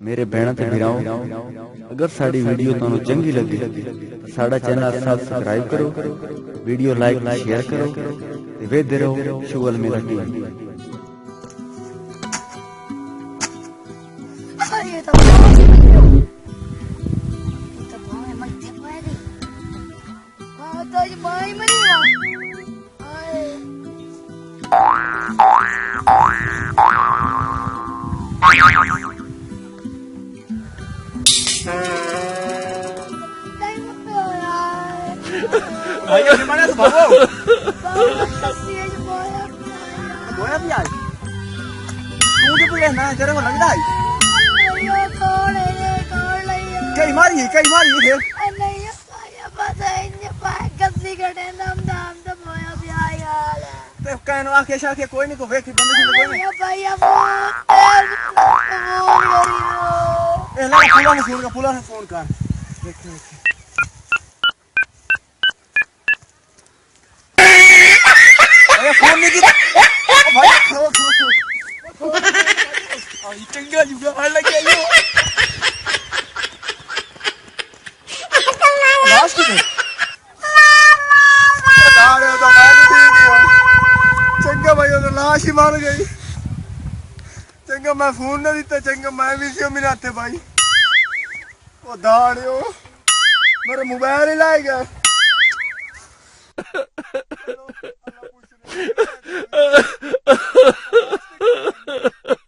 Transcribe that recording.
मेरे भैन ते भराओ, अगर साड़ी वीडियो तुहानू चंगी लगी तो साड़ा चैनल सब्सक्राइब करो, वीडियो लाइक शेयर करो ते वेखदे रहो शुगल मेरा TV. Ayo gimana tuh Bobo? Boya भी आई तू जो बोले ना तेरे को लगता है कई मारी है नहीं पता है गद्दी कटे दम दम तो बोया भी आया तो कहनो आके शाके कोई नहीं को वेख बंदे से कोई नहीं भाई अब ए ला पुला ने फोन कर देख फोन नहीं की भाई खो आई चंगा juga मार लग गया यो लास्ट में बता रहे हो तो मैं नहीं दी चंगा भाई तो लाश ही मार गई चंगा मैं फोन ना दिता चंगा मैं भी से मिलाते भाई वो दाड़ियो मेरा मोबाइल ही लाएगा Ha ha ha ha!